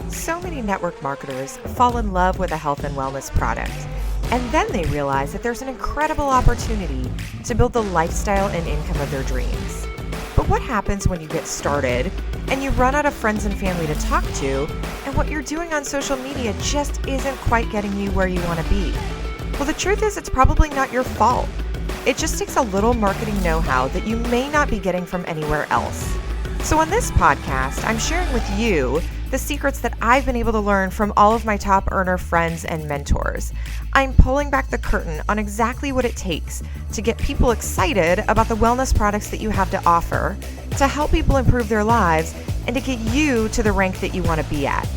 So many network marketers fall in love with a health and wellness product, and then they realize that there's an incredible opportunity to build the lifestyle and income of their dreams. But what happens when you get started and you run out of friends and family to talk to, and what you're doing on social media just isn't quite getting you where you want to be? Well, the truth is it's probably not your fault. It just takes a little marketing know-how that you may not be getting from anywhere else. So on this podcast, I'm sharing with you the secrets that I've been able to learn from all of my top earner friends and mentors. I'm pulling back the curtain on exactly what it takes to get people excited about the wellness products that you have to offer, to help people improve their lives, and to get you to the rank that you want to be at.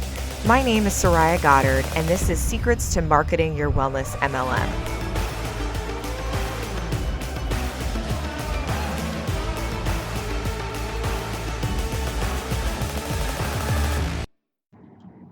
My name is Soraya Goddard, and this is Secrets to Marketing Your Wellness MLM.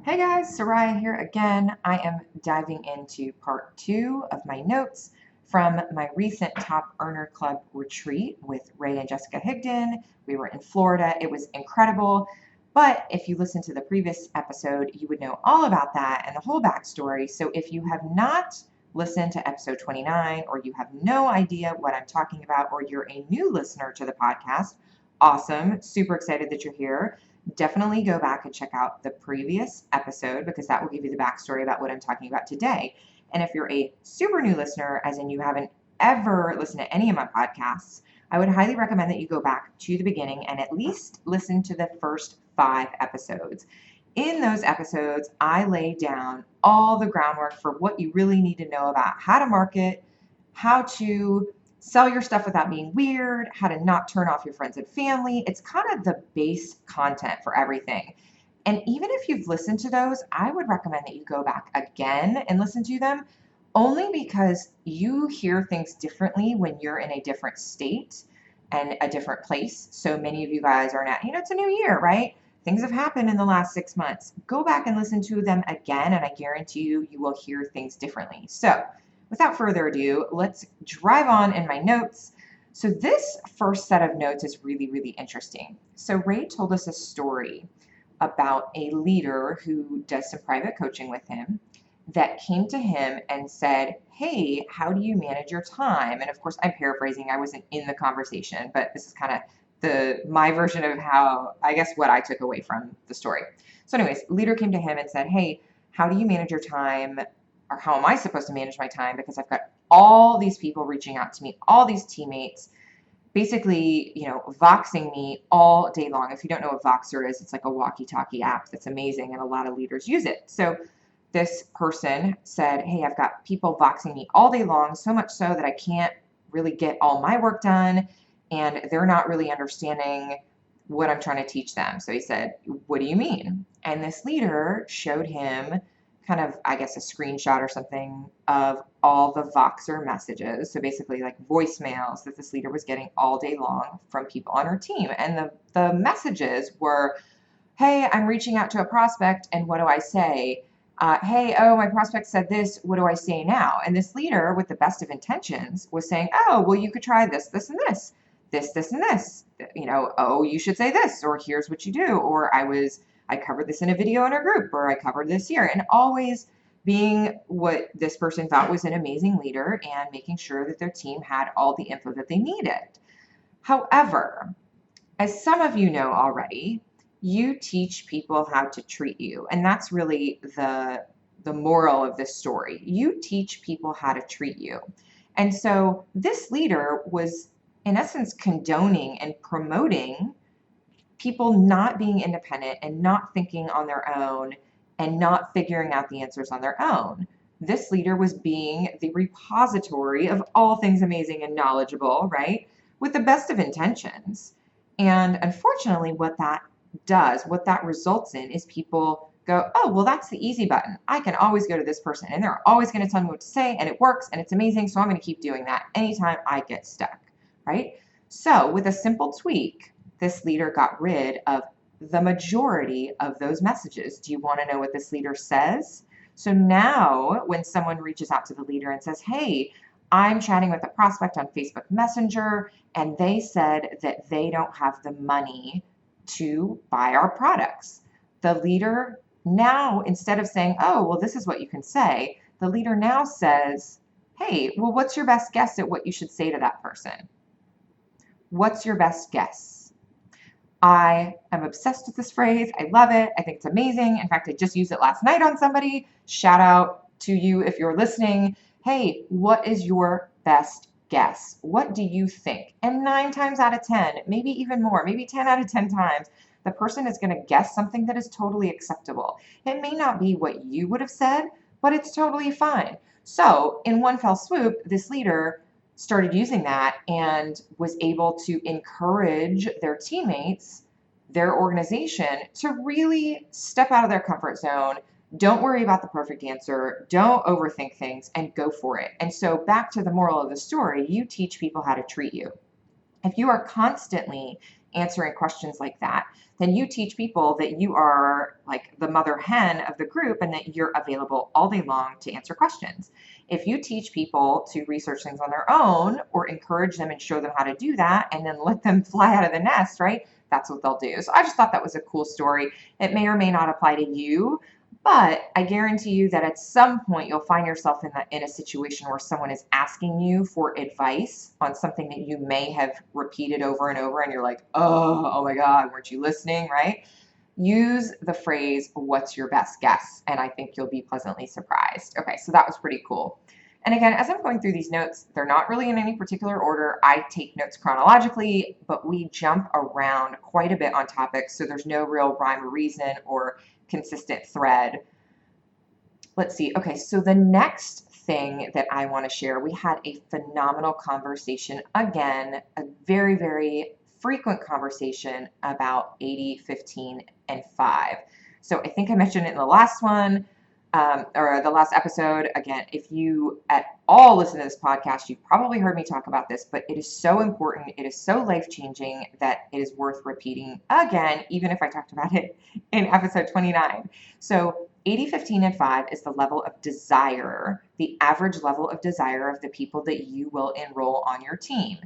Hey guys, Soraya here again. I am diving into part 2 of my notes from my recent Top Earner Club retreat with Ray and Jessica Higdon. We were in Florida. It was incredible. But if you listened to the previous episode, you would know all about that and the whole backstory. So if you have not listened to episode 29, or you have no idea what I'm talking about, or you're a new listener to the podcast, awesome. Super excited that you're here. Definitely go back and check out the previous episode because that will give you the backstory about what I'm talking about today. And if you're a super new listener, as in you haven't ever listened to any of my podcasts, I would highly recommend that you go back to the beginning and at least listen to the first 5 episodes. In those episodes, I lay down all the groundwork for what you really need to know about how to market, how to sell your stuff without being weird, how to not turn off your friends and family. It's kind of the base content for everything. And even if you've listened to those, I would recommend that you go back again and listen to them, only because you hear things differently when you're in a different state and a different place. So many of you guys are now, it's a new year, right? Things have happened in the last 6 months. Go back and listen to them again, and I guarantee you will hear things differently. So without further ado, let's drive on in my notes. So this first set of notes is really, really interesting. So Ray told us a story about a leader who does some private coaching with him that came to him and said, hey, how do you manage your time? And of course, I'm paraphrasing. I wasn't in the conversation, but this is kind of my version of what I took away from the story. So anyways, leader came to him and said, hey, how do you manage your time? Or how am I supposed to manage my time? Because I've got all these people reaching out to me, all these teammates, basically, voxing me all day long. If you don't know what Voxer is, it's like a walkie-talkie app that's amazing, and a lot of leaders use it. So this person said, hey, I've got people voxing me all day long, so much so that I can't really get all my work done, and they're not really understanding what I'm trying to teach them. So he said, what do you mean? And this leader showed him kind of, a screenshot or something of all the Voxer messages. So basically like voicemails that this leader was getting all day long from people on her team. And the messages were, hey, I'm reaching out to a prospect, and what do I say? Hey, my prospect said this, what do I say now? And this leader, with the best of intentions, was saying, oh, well, you could try this, this, and this, this, and this. Oh, you should say this, or here's what you do, or I covered this in a video in a group, or I covered this here, and always being what this person thought was an amazing leader and making sure that their team had all the info that they needed. However, as some of you know already, you teach people how to treat you, and that's really the moral of this story. You teach people how to treat you. And so this leader was, in essence, condoning and promoting people not being independent and not thinking on their own and not figuring out the answers on their own. This leader was being the repository of all things amazing and knowledgeable, right? With the best of intentions. And unfortunately, what that results in is people go, oh, well, that's the easy button. I can always go to this person and they're always going to tell me what to say, and it works and it's amazing. So I'm going to keep doing that anytime I get stuck, right? So with a simple tweak, this leader got rid of the majority of those messages. Do you want to know what this leader says? So now when someone reaches out to the leader and says, hey, I'm chatting with a prospect on Facebook Messenger, and they said that they don't have the money to buy our products. The leader Now, instead of saying, oh, well, this is what you can say, the leader now says, hey, well, what's your best guess at what you should say to that person? What's your best guess? I am obsessed with this phrase. I love it. I think it's amazing. In fact, I just used it last night on somebody. Shout out to you if you're listening. Hey, what is your best guess? What do you think? And 9 times out of 10, maybe even more, maybe 10 out of 10 times, the person is going to guess something that is totally acceptable. It may not be what you would have said, but it's totally fine. So in one fell swoop, this leader started using that and was able to encourage their teammates, their organization, to really step out of their comfort zone. Don't worry about the perfect answer. Don't overthink things and go for it. And so back to the moral of the story, you teach people how to treat you. If you are constantly answering questions like that, then you teach people that you are like the mother hen of the group and that you're available all day long to answer questions. If you teach people to research things on their own or encourage them and show them how to do that and then let them fly out of the nest, right? That's what they'll do. So I just thought that was a cool story. It may or may not apply to you, but I guarantee you that at some point you'll find yourself in a situation where someone is asking you for advice on something that you may have repeated over and over and you're like, oh my God, weren't you listening, right? Use the phrase, what's your best guess? And I think you'll be pleasantly surprised. Okay, so that was pretty cool. And again, as I'm going through these notes, they're not really in any particular order. I take notes chronologically, but we jump around quite a bit on topics, so there's no real rhyme or reason or consistent thread. Let's see. Okay, so the next thing that I want to share, we had a phenomenal conversation. Again, a very, very frequent conversation about 80, 15, and 5. So I think I mentioned it in the last one, or the last episode. Again, if you at all listen to this podcast, you've probably heard me talk about this, but it is so important. It is so life-changing that it is worth repeating again, even if I talked about it in episode 29. So 80, 15, and 5 is the level of desire, the average level of desire of the people that you will enroll on your team.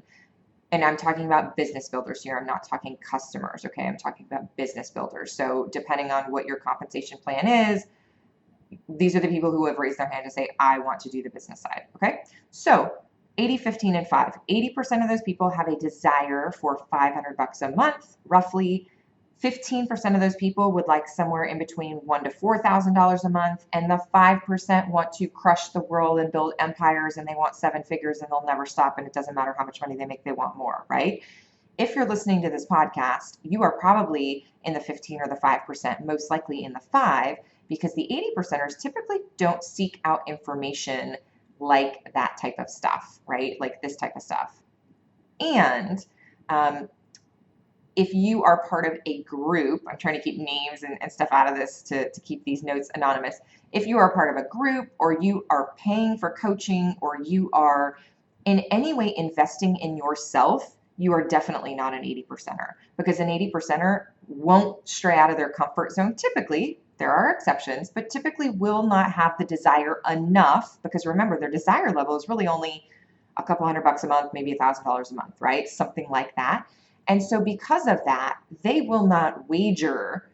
And I'm talking about business builders here. I'm not talking customers, okay? I'm talking about business builders. So depending on what your compensation plan is, these are the people who have raised their hand to say, I want to do the business side, okay? So 80, 15, and 5. 80% of those people have a desire for $500 a month, roughly. 15% of those people would like somewhere in between $1,000 to $4,000 a month, and the 5% want to crush the world and build empires, and they want 7 figures and they'll never stop, and it doesn't matter how much money they make, they want more, right? If you're listening to this podcast, you are probably in the 15 or the 5%, most likely in the 5, because the 80%ers typically don't seek out information like that type of stuff, right? Like this type of stuff. And if you are part of a group, I'm trying to keep names and stuff out of this to keep these notes anonymous. If you are part of a group, or you are paying for coaching, or you are in any way investing in yourself, you are definitely not an 80%er, because an 80%er won't stray out of their comfort zone. Typically, there are exceptions, but typically will not have the desire enough, because remember, their desire level is really only a couple $100 a month, maybe $1,000 a month, right? Something like that. And so because of that, they will not wager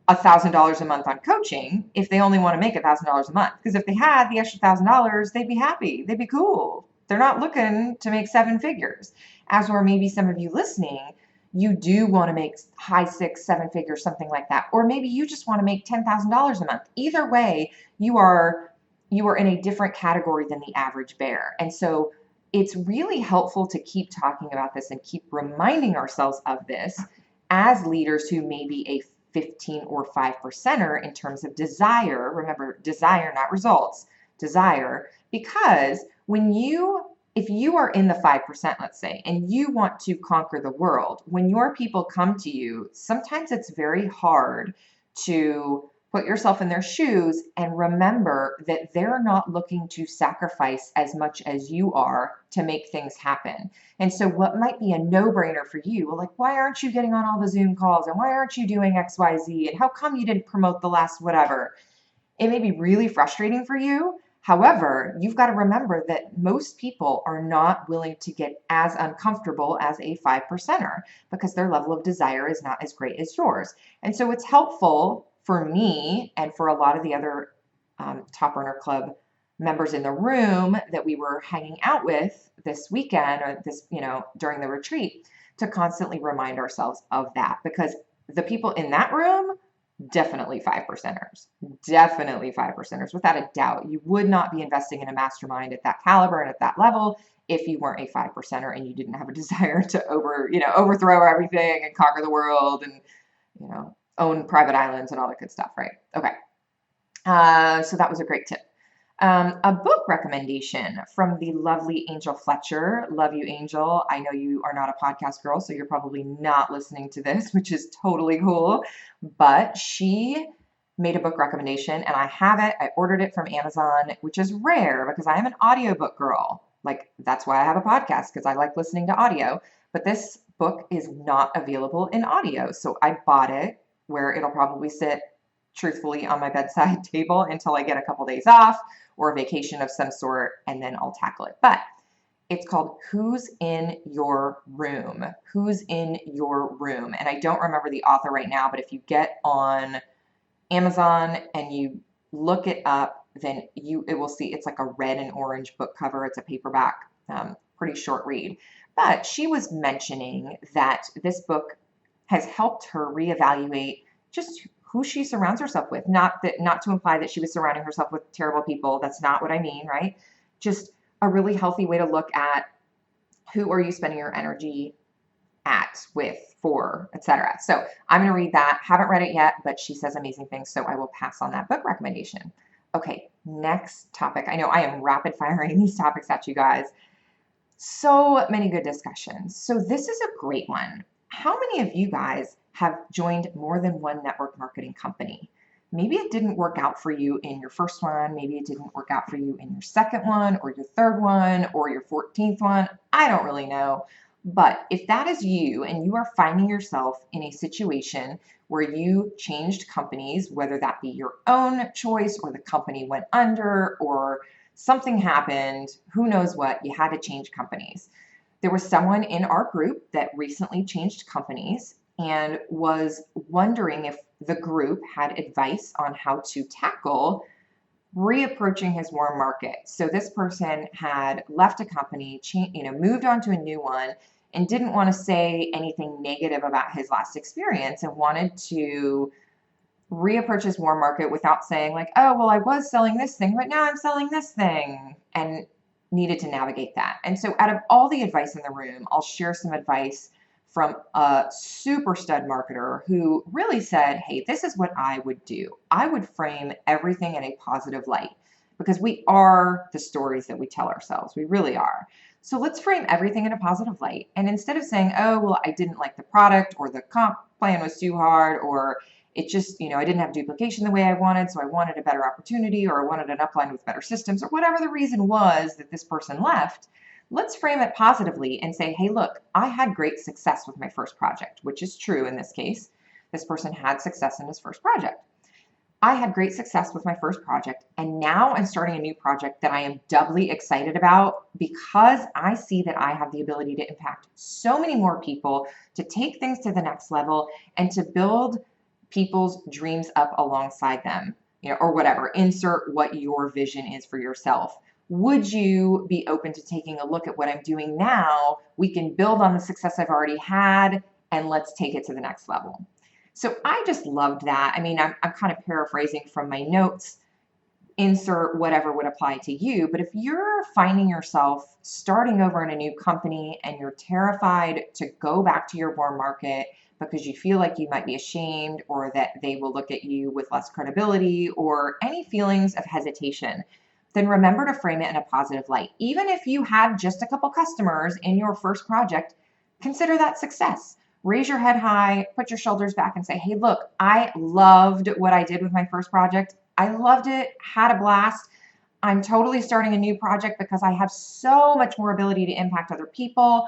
$1,000 a month on coaching if they only want to make $1,000 a month. Because if they had the extra $1,000, they'd be happy. They'd be cool. They're not looking to make 7 figures. As were maybe some of you listening, you do want to make high 6, 7 figures, something like that. Or maybe you just want to make $10,000 a month. Either way, you are in a different category than the average bear. And so it's really helpful to keep talking about this and keep reminding ourselves of this as leaders who may be a 15 or 5%er in terms of desire. Remember, desire, not results, desire, because if you are in the 5%, let's say, and you want to conquer the world, when your people come to you, sometimes it's very hard to put yourself in their shoes and remember that they're not looking to sacrifice as much as you are to make things happen. And so what might be a no-brainer for you, well, like, why aren't you getting on all the Zoom calls? And why aren't you doing X, Y, Z? And how come you didn't promote the last whatever? It may be really frustrating for you. However, you've got to remember that most people are not willing to get as uncomfortable as a 5%er because their level of desire is not as great as yours. And so it's helpful for me and for a lot of the other Top Earner Club members in the room that we were hanging out with this weekend or this, during the retreat, to constantly remind ourselves of that, because the people in that room, definitely 5%ers, without a doubt. You would not be investing in a mastermind at that caliber and at that level if you weren't a 5%er and you didn't have a desire to overthrow everything and conquer the world and, own private islands and all that good stuff, right? Okay. So that was a great tip. A book recommendation from the lovely Angel Fletcher. Love you, Angel. I know you are not a podcast girl, so you're probably not listening to this, which is totally cool. But she made a book recommendation, and I have it. I ordered it from Amazon, which is rare because I am an audiobook girl. Like, that's why I have a podcast, because I like listening to audio. But this book is not available in audio. So I bought it, where it'll probably sit truthfully on my bedside table until I get a couple days off or a vacation of some sort, and then I'll tackle it. But it's called Who's in Your Room? Who's in Your Room? And I don't remember the author right now, but if you get on Amazon and you look it up, then it will see it's like a red and orange book cover. It's a paperback, pretty short read. But she was mentioning that this book has helped her reevaluate just who she surrounds herself with. Not to imply that she was surrounding herself with terrible people. That's not what I mean, right? Just a really healthy way to look at who are you spending your energy at, with, for, etc. So I'm going to read that. Haven't read it yet, but she says amazing things, so I will pass on that book recommendation. Okay, next topic. I know I am rapid firing these topics at you guys. So many good discussions. So this is a great one. How many of you guys have joined more than one network marketing company? Maybe it didn't work out for you in your first one. Maybe it didn't work out for you in your second one or your third one or your 14th one. I don't really know. But if that is you and you are finding yourself in a situation where you changed companies, whether that be your own choice or the company went under or something happened, who knows what, you had to change companies. There was someone in our group that recently changed companies and was wondering if the group had advice on how to tackle reapproaching his warm market. So this person had left a company, moved on to a new one, and didn't want to say anything negative about his last experience and wanted to reapproach his warm market without saying like, oh, well, I was selling this thing, but now I'm selling this thing, and needed to navigate that. And so out of all the advice in the room, I'll share some advice from a super stud marketer who really said, hey, this is what I would do. I would frame everything in a positive light, because we are the stories that we tell ourselves. We really are. So let's frame everything in a positive light. And instead of saying, oh, well, I didn't like the product, or the comp plan was too hard, or it just, I didn't have duplication the way I wanted, so I wanted a better opportunity, or I wanted an upline with better systems, or whatever the reason was that this person left, let's frame it positively and say, hey, look, I had great success with my first project, which is true in this case. This person had success in his first project. I had great success with my first project, and now I'm starting a new project that I am doubly excited about, because I see that I have the ability to impact so many more people, to take things to the next level, and to build people's dreams up alongside them, or whatever. Insert what your vision is for yourself. Would you be open to taking a look at what I'm doing now? We can build on the success I've already had, and let's take it to the next level. So I just loved that. I mean, I'm kind of paraphrasing from my notes. Insert whatever would apply to you. But if you're finding yourself starting over in a new company and you're terrified to go back to your warm market because you feel like you might be ashamed, or that they will look at you with less credibility, or any feelings of hesitation, then remember to frame it in a positive light. Even if you had just a couple customers in your first project, consider that success. Raise your head high, put your shoulders back, and say, hey, look, I loved what I did with my first project. I loved it, had a blast. I'm totally starting a new project because I have so much more ability to impact other people.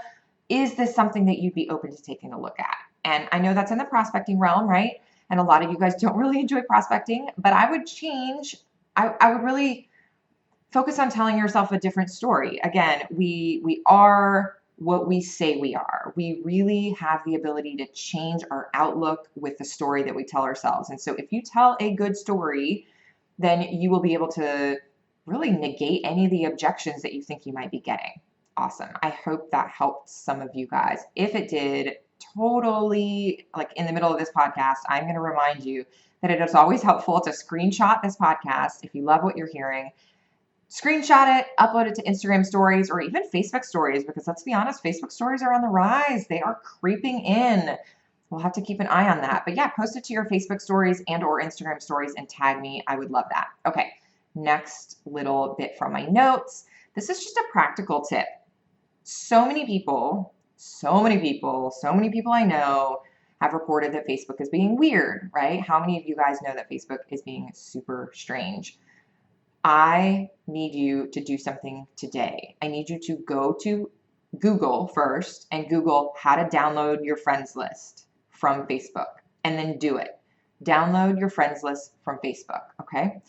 Is this something that you'd be open to taking a look at? And I know that's in the prospecting realm, right? And a lot of you guys don't really enjoy prospecting, but I would change. I would really focus on telling yourself a different story. Again, we are what we say we are. We really have the ability to change our outlook with the story that we tell ourselves. And so if you tell a good story, then you will be able to really negate any of the objections that you think you might be getting. Awesome. I hope that helped some of you guys. If it did, totally, like in the middle of this podcast, I'm going to remind you that it is always helpful to screenshot this podcast if you love what you're hearing. Screenshot it, upload it to Instagram stories or even Facebook stories, because let's be honest, Facebook stories are on the rise. They are creeping in. We'll have to keep an eye on that. But yeah, post it to your Facebook stories and or Instagram stories and tag me. I would love that. Okay, next little bit from my notes. This is just a practical tip. So many people I know have reported that Facebook is being weird, right? How many of you guys know that Facebook is being super strange? I need you to do something today. I need you to go to Google first and Google how to download your friends list from Facebook, and then do it. Download your friends list from Facebook, okay?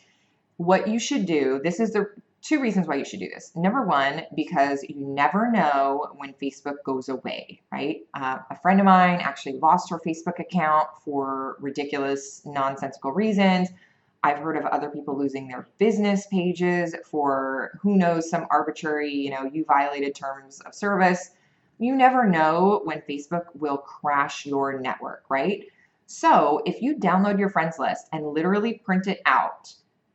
What you should do, this is the 2 reasons why you should do this. Number 1, because you never know when Facebook goes away, right? A friend of mine actually lost her Facebook account for ridiculous, nonsensical reasons. I've heard of other people losing their business pages for who knows, some arbitrary, you violated terms of service. You never know when Facebook will crash your network, right? So if you download your friends list and literally print it out,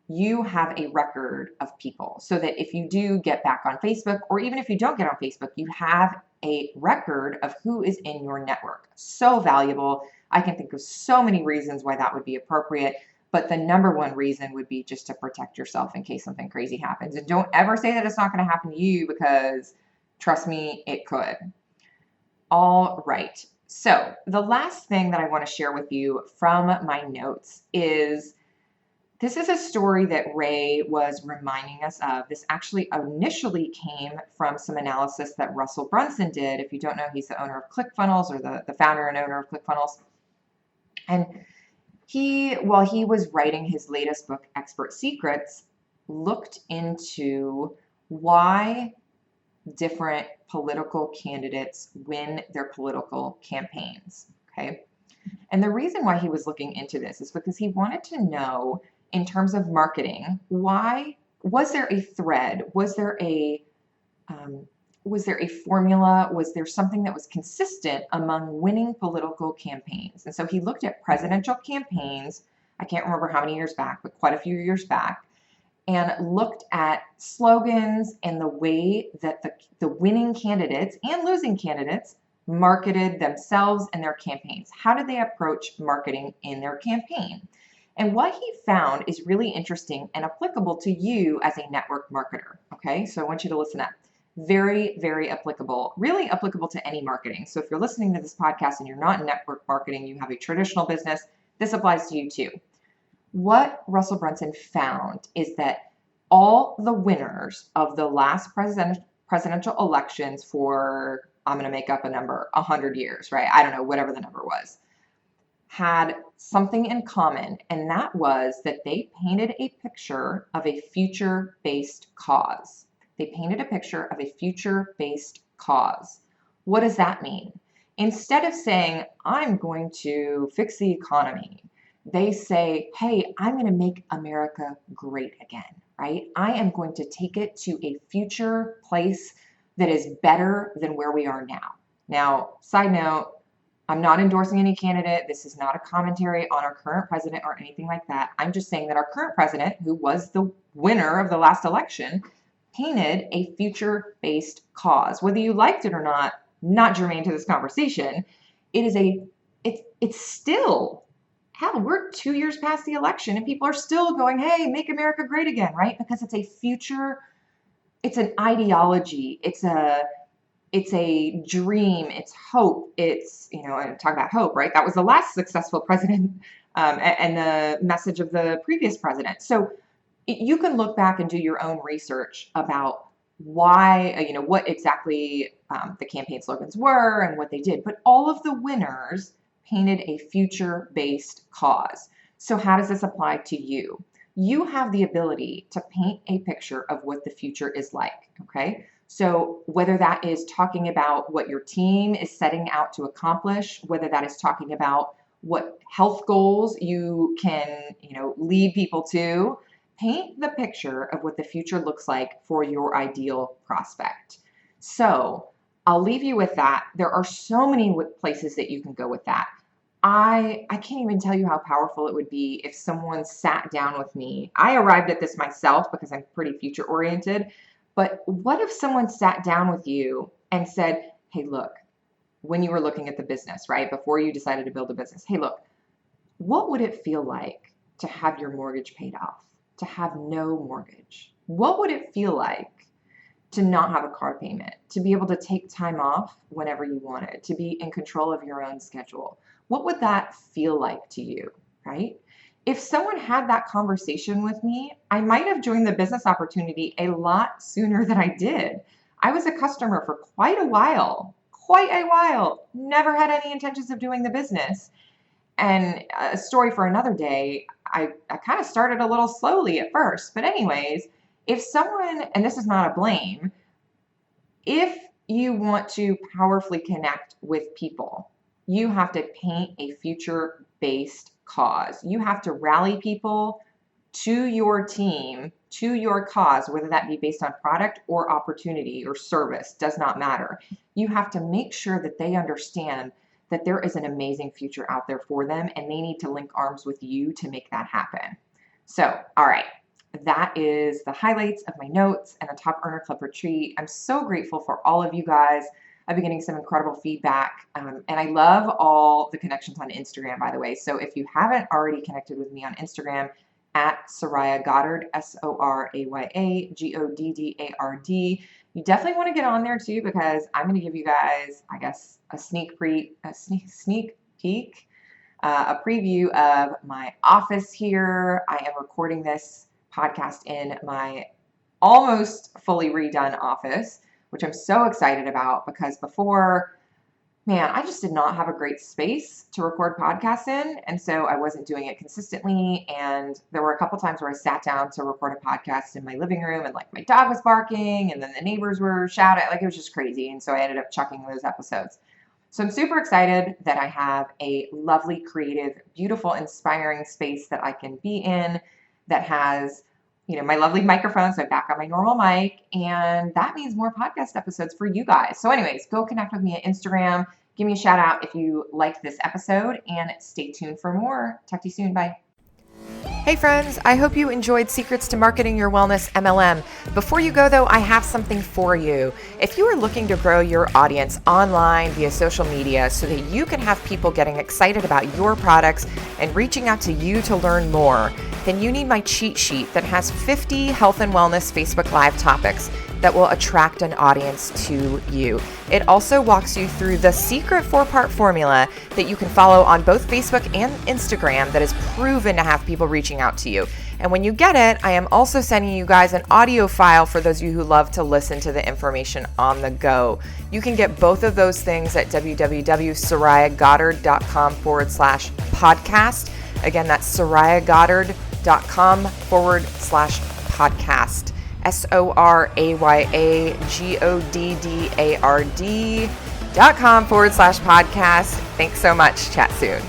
you have a record of people, so that if you do get back on Facebook, or even if you don't get on Facebook, you have a record of who is in your network. So valuable. I can think of so many reasons why that would be appropriate. But the number 1 reason would be just to protect yourself in case something crazy happens. And don't ever say that it's not going to happen to you, because trust me, it could. All right. So the last thing that I want to share with you from my notes is, this is a story that Ray was reminding us of. This actually initially came from some analysis that Russell Brunson did. If you don't know, he's the owner of ClickFunnels, or the founder and owner of ClickFunnels. And while he was writing his latest book, Expert Secrets, looked into why different political candidates win their political campaigns, okay? And the reason why he was looking into this is because he wanted to know, in terms of marketing, why was there a thread? Was there a formula? Was there something that was consistent among winning political campaigns? And so he looked at presidential campaigns, I can't remember how many years back, but quite a few years back, and looked at slogans and the way that the winning candidates and losing candidates marketed themselves and their campaigns. How did they approach marketing in their campaign? And what he found is really interesting and applicable to you as a network marketer, okay? So I want you to listen up. Very, very applicable, really applicable to any marketing. So if you're listening to this podcast and you're not in network marketing, you have a traditional business, this applies to you too. What Russell Brunson found is that all the winners of the last presidential elections for, I'm going to make up a number, 100 years, right? I don't know, whatever the number was, had something in common, and that was that they painted a picture of a future-based cause. They painted a picture of a future-based cause. What does that mean? Instead of saying, I'm going to fix the economy, they say, hey, I'm going to make America great again, right? I am going to take it to a future place that is better than where we are now. Now, side note, I'm not endorsing any candidate. This is not a commentary on our current president or anything like that. I'm just saying that our current president, who was the winner of the last election, painted a future-based cause. Whether you liked it or not germane to this conversation. It's still, hell, we're 2 years past the election and people are still going, hey, make America great again, right? Because it's a future, it's an ideology, it's a dream, it's hope, it's, and talk about hope, right? That was the last successful president and the message of the previous president. So you can look back and do your own research about why, what exactly the campaign slogans were and what they did. But all of the winners painted a future-based cause. So how does this apply to you? You have the ability to paint a picture of what the future is like, okay? So whether that is talking about what your team is setting out to accomplish, whether that is talking about what health goals you can, lead people to, paint the picture of what the future looks like for your ideal prospect. So I'll leave you with that. There are so many places that you can go with that. I can't even tell you how powerful it would be if someone sat down with me. I arrived at this myself because I'm pretty future oriented. But what if someone sat down with you and said, hey, look, when you were looking at the business, right, before you decided to build a business, hey, look, what would it feel like to have your mortgage paid off, to have no mortgage? What would it feel like to not have a car payment, to be able to take time off whenever you wanted, to be in control of your own schedule? What would that feel like to you, right? If someone had that conversation with me, I might have joined the business opportunity a lot sooner than I did. I was a customer for quite a while, never had any intentions of doing the business. And a story for another day, I kind of started a little slowly at first. But anyways, if someone, and this is not a blame, if you want to powerfully connect with people, you have to paint a future-based cause. You have to rally people to your team, to your cause, whether that be based on product or opportunity or service, does not matter. You have to make sure that they understand that there is an amazing future out there for them, and they need to link arms with you to make that happen. So, all right, that is the highlights of my notes and the Top Earner Club retreat. I'm so grateful for all of you guys. I've been getting some incredible feedback, and I love all the connections on Instagram, by the way. So if you haven't already connected with me on Instagram, at Soraya Goddard, SORAYA GODDARD, you definitely want to get on there too, because I'm going to give you guys, I guess, a sneak peek, a preview of my office here. I am recording this podcast in my almost fully redone office, which I'm so excited about, because before, man, I just did not have a great space to record podcasts in. And so I wasn't doing it consistently. And there were a couple times where I sat down to record a podcast in my living room, and like my dog was barking, and then the neighbors were shouting. Like, it was just crazy. And so I ended up chucking those episodes. So I'm super excited that I have a lovely, creative, beautiful, inspiring space that I can be in that has, my lovely microphone, so I'm back on my normal mic, and that means more podcast episodes for you guys. So anyways, go connect with me at Instagram. Give me a shout out if you liked this episode, and stay tuned for more. Talk to you soon. Bye. Hey friends, I hope you enjoyed Secrets to Marketing Your Wellness MLM. Before you go though, I have something for you. If you are looking to grow your audience online via social media so that you can have people getting excited about your products and reaching out to you to learn more, then you need my cheat sheet that has 50 health and wellness Facebook Live topics that will attract an audience to you. It also walks you through the secret 4-part formula that you can follow on both Facebook and Instagram that is proven to have people reaching out to you. And when you get it, I am also sending you guys an audio file for those of you who love to listen to the information on the go. You can get both of those things at www.sorayagoddard.com/podcast. Again, that's sorayagoddard.com/podcast. SORAYAGODDARD.com/podcast. Thanks so much. Chat soon.